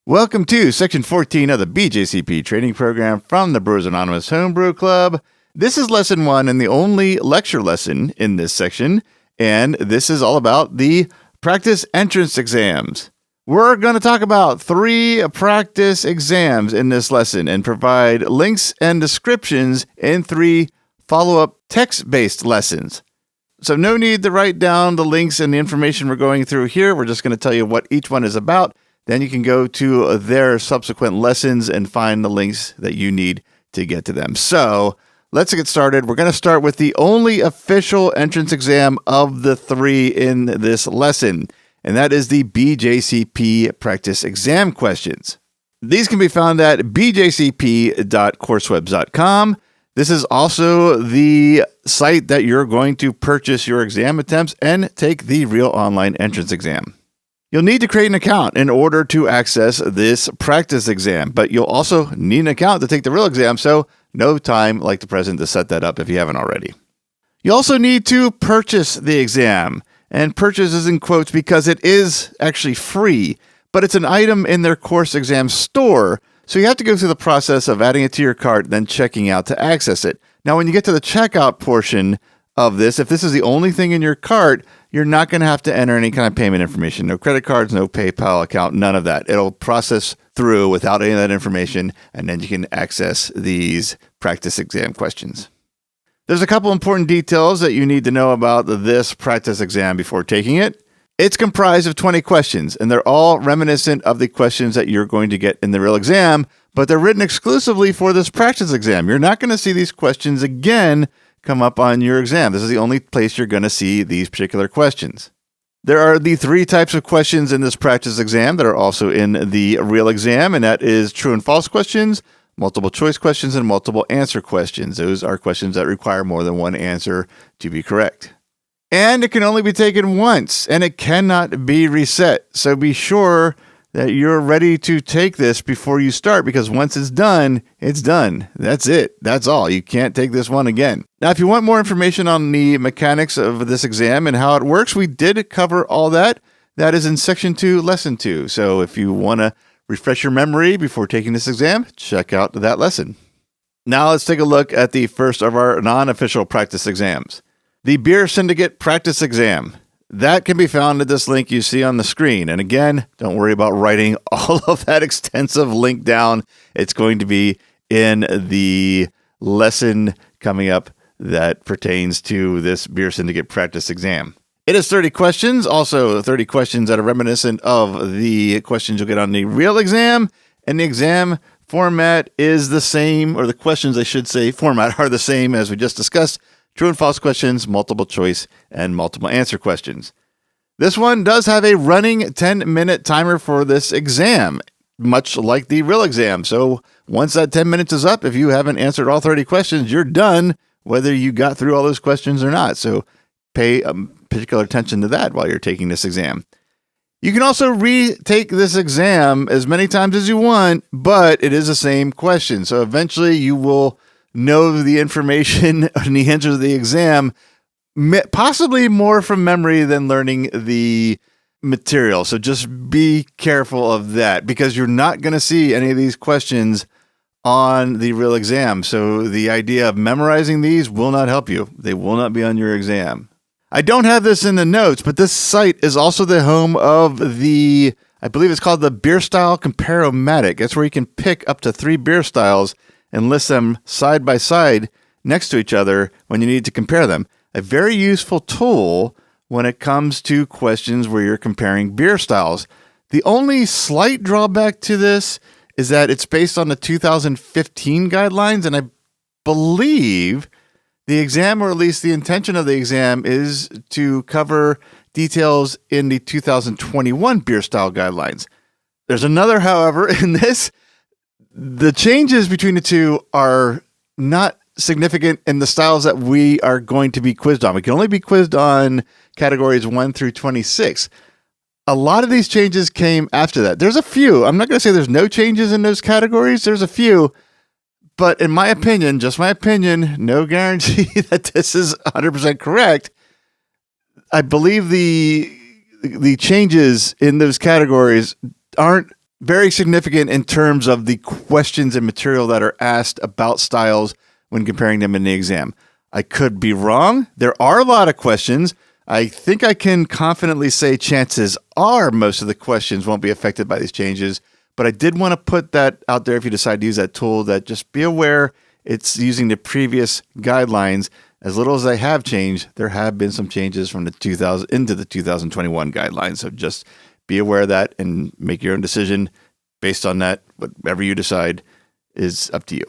Welcome to Section 14 of the BJCP training program from the Brewers Anonymous Homebrew Club. This is Lesson 1 and the only lecture lesson in this section, and this is all about the practice entrance exams. We're going to talk about 3 practice exams in this lesson and provide links and descriptions in 3 follow-up text-based lessons. So no need to write down the links and the information we're going through here. We're just going to tell you what each one is about. Then you can go to their subsequent lessons and find the links that you need to get to them. So let's get started. We're going to start with the only official entrance exam of the 3 in this lesson, and that is the BJCP practice exam questions. These can be found at bjcp.coursewebs.com. This is also the site that you're going to purchase your exam attempts and take the real online entrance exam. You'll need to create an account in order to access this practice exam, but you'll also need an account to take the real exam, so no time like the present to set that up if you haven't already. You also need to purchase the exam, and purchase is in quotes because it is actually free, but it's an item in their course exam store, so you have to go through the process of adding it to your cart, then checking out to access it. Now, when you get to the checkout portion of this, if this is the only thing in your cart, you're not going to have to enter any kind of payment information. No credit cards, no PayPal account, none of that. It'll process through without any of that information, and then you can access these practice exam questions. There's a couple important details that you need to know about this practice exam before taking it. It's comprised of 20 questions, and they're all reminiscent of the questions that you're going to get in the real exam, but they're written exclusively for this practice exam. You're not going to see these questions again come up on your exam. This is the only place you're going to see these particular questions. There are the 3 types of questions in this practice exam that are also in the real exam, and that is true and false questions, multiple choice questions, and multiple answer questions. Those are questions that require more than one answer to be correct. And it can only be taken once, and it cannot be reset. So be sure that you're ready to take this before you start, because once it's done, it's done. That's it. That's all. You can't take this one again. Now, if you want more information on the mechanics of this exam and how it works, we did cover all that. That is in Section 2, Lesson 2. So if you want to refresh your memory before taking this exam, check out that lesson. Now let's take a look at the first of our non-official practice exams, the Beer Syndicate Practice Exam. That can be found at this link you see on the screen. And again, don't worry about writing all of that extensive link down. It's going to be in the lesson coming up that pertains to this Beer Syndicate practice exam. It is 30 questions, also 30 questions that are reminiscent of the questions you'll get on the real exam. And the exam format is the same, or the questions, I should say, format are the same as we just discussed. True and false questions, multiple choice, and multiple answer questions. This one does have a running 10-minute timer for this exam, much like the real exam. So once that 10 minutes is up, if you haven't answered all 30 questions, you're done, whether you got through all those questions or not. So pay particular attention to that while you're taking this exam. You can also retake this exam as many times as you want, but it is the same question. So eventually you will know the information and the answers of the exam, possibly more from memory than learning the material. So just be careful of that, because you're not going to see any of these questions on the real exam. So the idea of memorizing these will not help you. They will not be on your exam. I don't have this in the notes, but this site is also the home of I believe it's called the Beer Style Compare-O-Matic. That's where you can pick up to 3 beer styles and list them side by side next to each other when you need to compare them. A very useful tool when it comes to questions where you're comparing beer styles. The only slight drawback to this is that it's based on the 2015 guidelines, and I believe the exam, or at least the intention of the exam, is to cover details in the 2021 beer style guidelines. There's another, however, in this. The changes between the two are not significant in the styles that we are going to be quizzed on. We can only be quizzed on categories 1 through 26. A lot of these changes came after that. There's a few. I'm not going to say there's no changes in those categories. There's a few. But in my opinion, just my opinion, no guarantee that this is 100% correct. I believe the changes in those categories aren't very significant in terms of the questions and material that are asked about styles when comparing them in the exam. I could be wrong. There are a lot of questions. I think I can confidently say chances are most of the questions won't be affected by these changes, but I did want to put that out there if you decide to use that tool, that just be aware it's using the previous guidelines. As little as they have changed, there have been some changes from the 2000 into the 2021 guidelines. So just be aware of that and make your own decision based on that. Whatever you decide is up to you.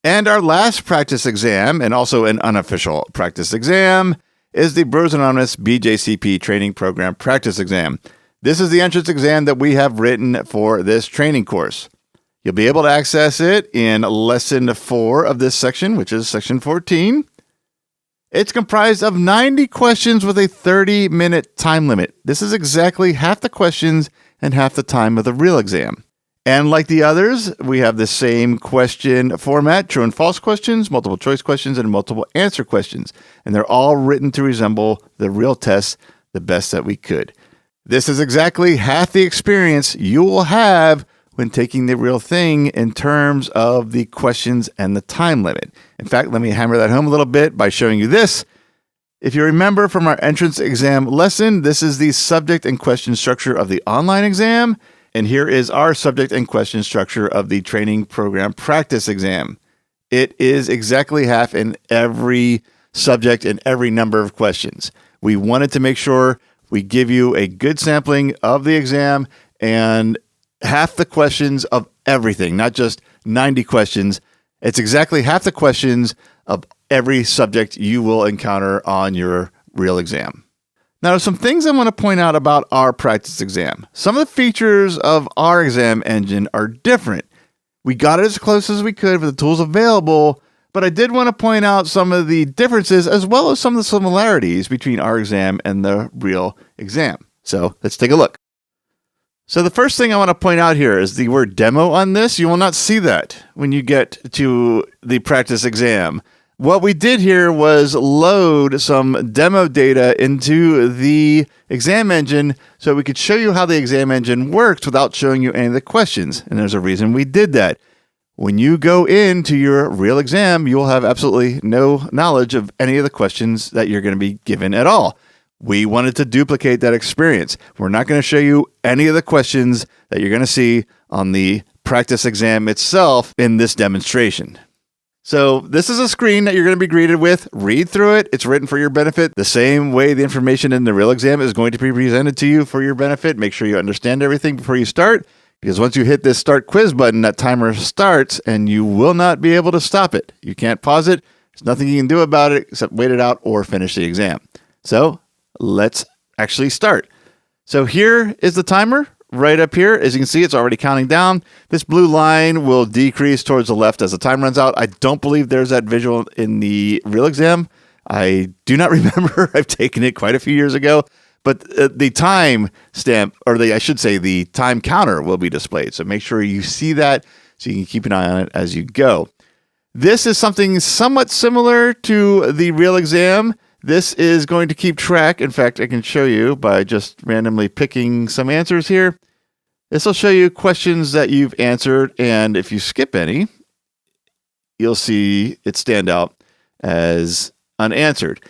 And our last practice exam, and also an unofficial practice exam, is the Bros Anonymous BJCP Training Program Practice Exam. This is the entrance exam that we have written for this training course. You'll be able to access it in lesson 4 of this section, which is section 14. It's comprised of 90 questions with a 30-minute time limit. This is exactly half the questions and half the time of the real exam. And like the others, we have the same question format, true and false questions, multiple choice questions, and multiple answer questions. And they're all written to resemble the real test the best that we could. This is exactly half the experience you will have when taking the real thing in terms of the questions and the time limit. In fact, let me hammer that home a little bit by showing you this. If you remember from our entrance exam lesson, this is the subject and question structure of the online exam. And here is our subject and question structure of the training program practice exam. It is exactly half in every subject and every number of questions. We wanted to make sure we give you a good sampling of the exam and half the questions of everything, not just 90 questions. It's exactly half the questions of every subject you will encounter on your real exam. Now, there's some things I want to point out about our practice exam. Some of the features of our exam engine are different. We got it as close as we could with the tools available, but I did want to point out some of the differences as well as some of the similarities between our exam and the real exam. So let's take a look. So the first thing I want to point out here is the word demo on this. You will not see that when you get to the practice exam. What we did here was load some demo data into the exam engine so we could show you how the exam engine works without showing you any of the questions. And there's a reason we did that. When you go into your real exam, you'll have absolutely no knowledge of any of the questions that you're going to be given at all. We wanted to duplicate that experience. We're not going to show you any of the questions that you're going to see on the practice exam itself in this demonstration. So this is a screen that you're going to be greeted with. Read through it. It's written for your benefit. The same way the information in the real exam is going to be presented to you for your benefit. Make sure you understand everything before you start, because once you hit this start quiz button, that timer starts and you will not be able to stop it. You can't pause it. There's nothing you can do about it except wait it out or finish the exam. So let's actually start. So here is the timer. Right up here, as you can see, it's already counting down. This blue line will decrease towards the left as the time runs out. I don't believe there's that visual in the real exam. I do not remember. I've taken it quite a few years ago. But the time stamp, or I should say the time counter will be displayed. So make sure you see that so you can keep an eye on it as you go. This is something somewhat similar to the real exam. This is going to keep track. In fact, I can show you by just randomly picking some answers here. This will show you questions that you've answered, and if you skip any, you'll see it stand out as unanswered.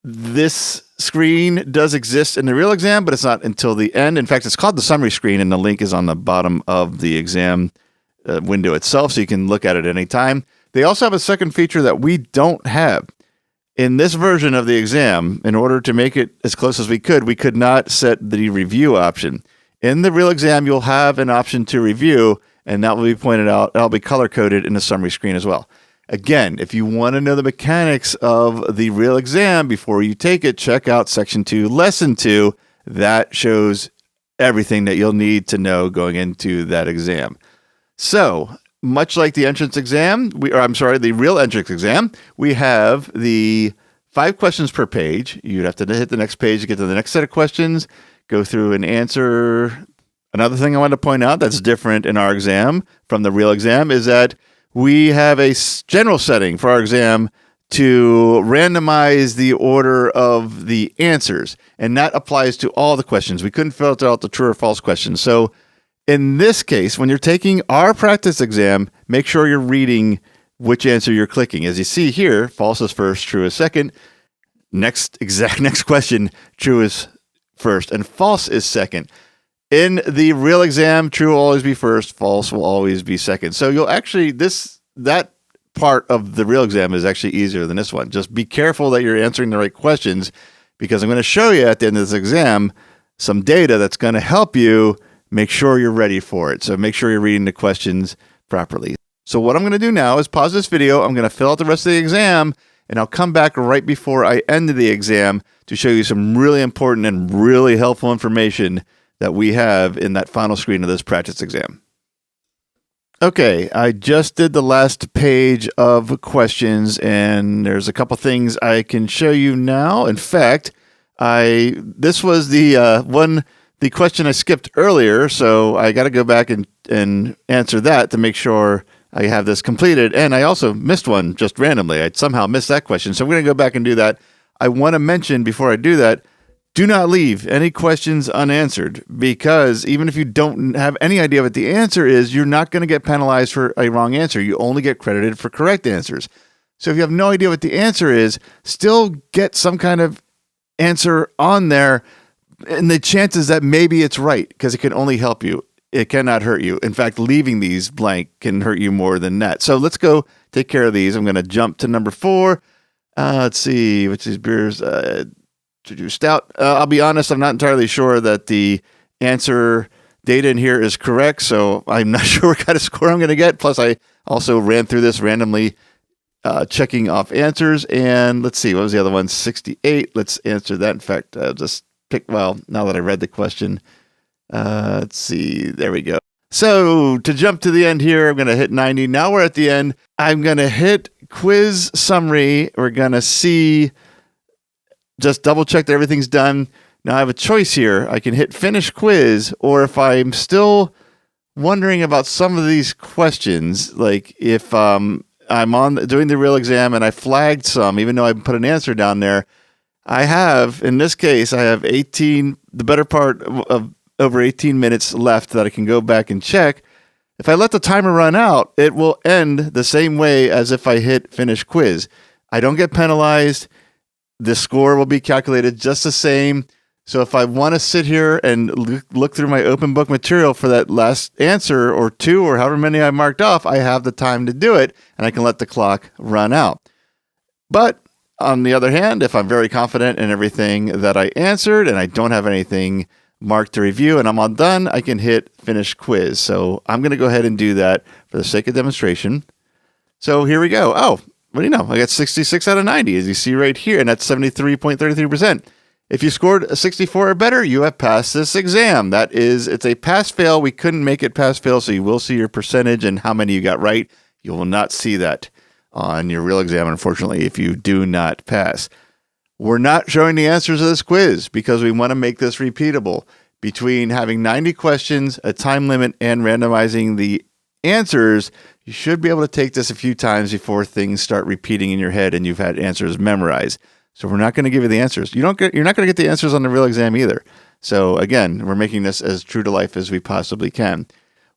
This screen does exist in the real exam, but it's not until the end. In fact, it's called the summary screen, and the link is on the bottom of the exam window itself, so you can look at it any time. They also have a second feature that we don't have. In this version of the exam, in order to make it as close as we could not set the review option. In the real exam, you'll have an option to review, and that will be pointed out. It'll be color-coded in the summary screen as well. Again, if you want to know the mechanics of the real exam before you take it, check out Section 2, Lesson 2. That shows everything that you'll need to know going into that exam. So, much like the entrance exam, the real entrance exam, we have the 5 questions per page. You'd have to hit the next page to get to the next set of questions, go through and answer. Another thing I want to point out that's different in our exam from the real exam is that we have a general setting for our exam to randomize the order of the answers, and that applies to all the questions. We couldn't filter out the true or false questions. So In this case, when you're taking our practice exam, make sure you're reading which answer you're clicking. As you see here, false is first, true is second. Next question, true is first, and false is second. In the real exam, true will always be first, false will always be second. So you'll actually, that part of the real exam is actually easier than this one. Just be careful that you're answering the right questions, because I'm going to show you at the end of this exam some data that's going to help you make sure you're ready for it. So make sure you're reading the questions properly. So what I'm going to do now is pause this video. I'm going to fill out the rest of the exam, and I'll come back right before I end the exam to show you some really important and really helpful information that we have in that final screen of this practice exam. Okay, I just did the last page of questions, and there's a couple things I can show you now. In fact, this was the question I skipped earlier, so I got to go back and answer that to make sure I have this completed. And I also missed one just randomly. I somehow missed that question, so I'm going to go back and do that. I want to mention before I do that, do not leave any questions unanswered, because even if you don't have any idea what the answer is, you're not going to get penalized for a wrong answer. You only get credited for correct answers. So if you have no idea what the answer is, still get some kind of answer on there, and the chances that maybe it's right, because it can only help you. It cannot hurt you. In fact, leaving these blank can hurt you more than that. So let's go take care of these. I'm going to jump to number 4. Let's see, which is beers. Stout. I'll be honest, I'm not entirely sure that the answer data in here is correct, so I'm not sure what kind of score I'm going to get. Plus, I also ran through this randomly, checking off answers. And let's see, what was the other one? 68. Let's answer that. In fact, I'll just pick, well, now that I read the question, let's see, there we go. So to jump to the end here, I'm going to hit 90. Now we're at the end. I'm going to hit quiz summary. We're going to see, just double check that everything's done. Now I have a choice here. I can hit finish quiz, or if I'm still wondering about some of these questions, like if I'm doing the real exam and I flagged some, even though I put an answer down there, I have, in this case, I have the better part of over 18 minutes left that I can go back and check. If I let the timer run out, it will end the same way as if I hit finish quiz. I don't get penalized. The score will be calculated just the same. So if I want to sit here and look through my open book material for that last answer or two or however many I marked off, I have the time to do it, and I can let the clock run out. But on the other hand, if I'm very confident in everything that I answered and I don't have anything marked to review and I'm all done, I can hit finish quiz. So I'm going to go ahead and do that for the sake of demonstration. So here we go. Oh, what do you know? I got 66 out of 90, as you see right here, and that's 73.33%. If you scored a 64 or better, you have passed this exam. It's a pass-fail. We couldn't make it pass-fail, so you will see your percentage and how many you got right. You will not see that on your real exam, unfortunately, if you do not pass. We're not showing the answers of this quiz because we want to make this repeatable. Between having 90 questions, a time limit, and randomizing the answers, you should be able to take this a few times before things start repeating in your head and you've had answers memorized. So we're not going to give you the answers. You're not going to get the answers on the real exam either. So again, we're making this as true to life as we possibly can.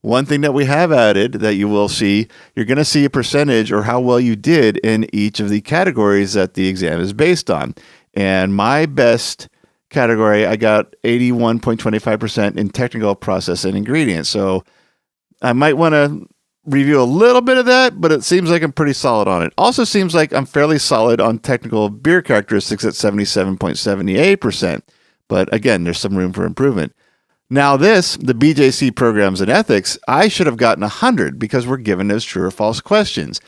One thing that we have added that you will see, you're going to see a percentage or how well you did in each of the categories that the exam is based on. And my best category, I got 81.25% in technical process and ingredients. So I might want to review a little bit of that, but it seems like I'm pretty solid on it. Also seems like I'm fairly solid on technical beer characteristics at 77.78%. But again, there's some room for improvement. Now the BJC programs and ethics, I should have gotten 100 because we're given those true or false questions.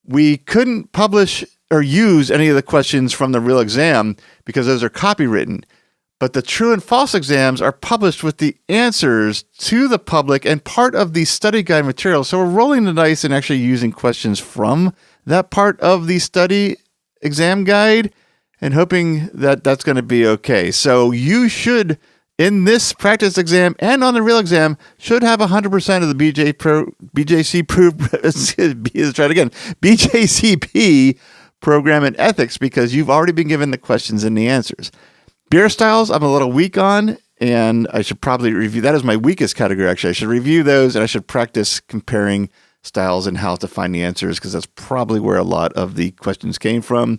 We couldn't publish or use any of the questions from the real exam because those are copywritten. But the true and false exams are published with the answers to the public and part of the study guide material. So we're rolling the dice and actually using questions from that part of the study exam guide and hoping that that's going to be okay. So you should, in this practice exam and on the real exam, should have 100% of the BJCP program and ethics because you've already been given the questions and the answers. Beer styles, I'm a little weak on and I should probably review. That is my weakest category, actually. I should review those, and I should practice comparing styles and how to find the answers, because that's probably where a lot of the questions came from,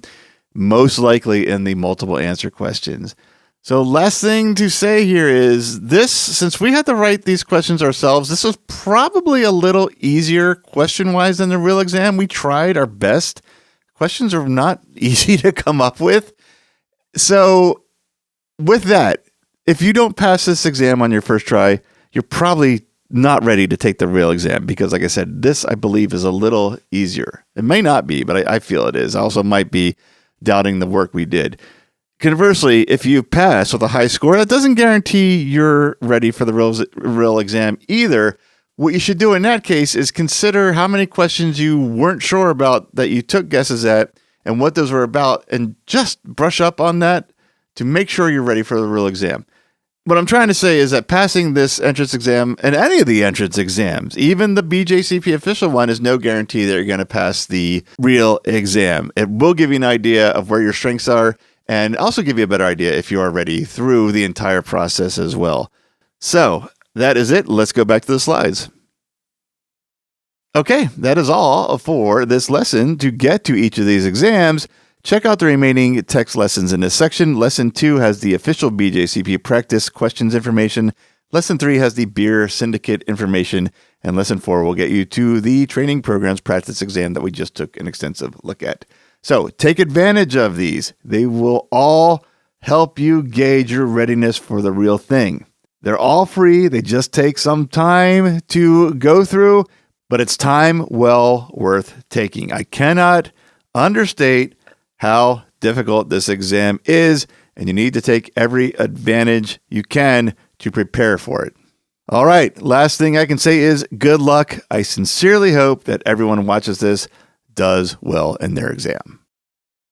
most likely in the multiple answer questions. So last thing to say here is this, since we had to write these questions ourselves, this was probably a little easier question-wise than the real exam. We tried our best. Questions are not easy to come up with. So with that, if you don't pass this exam on your first try, you're probably not ready to take the real exam, because like I said, this I believe is a little easier. It may not be, but I feel it is. I also might be doubting the work we did. Conversely, if you pass with a high score, that doesn't guarantee you're ready for the real exam either. What you should do in that case is consider how many questions you weren't sure about that you took guesses at and what those were about, and just brush up on that to make sure you're ready for the real exam. What I'm trying to say is that passing this entrance exam, and any of the entrance exams, even the BJCP official one, is no guarantee that you're going to pass the real exam. It will give you an idea of where your strengths are, and also give you a better idea if you are ready through the entire process as well. So that is it. Let's go back to the slides. Okay, that is all for this lesson. To get to each of these exams, check out the remaining text lessons in this section. Lesson 2 has the official BJCP practice questions information. Lesson 3 has the beer syndicate information. And lesson 4 will get you to the training programs practice exam that we just took an extensive look at. So take advantage of these. They will all help you gauge your readiness for the real thing. They're all free. They just take some time to go through, but it's time well worth taking. I cannot understate how difficult this exam is, and you need to take every advantage you can to prepare for it. All right, last thing I can say is good luck. I sincerely hope that everyone who watches this does well in their exam.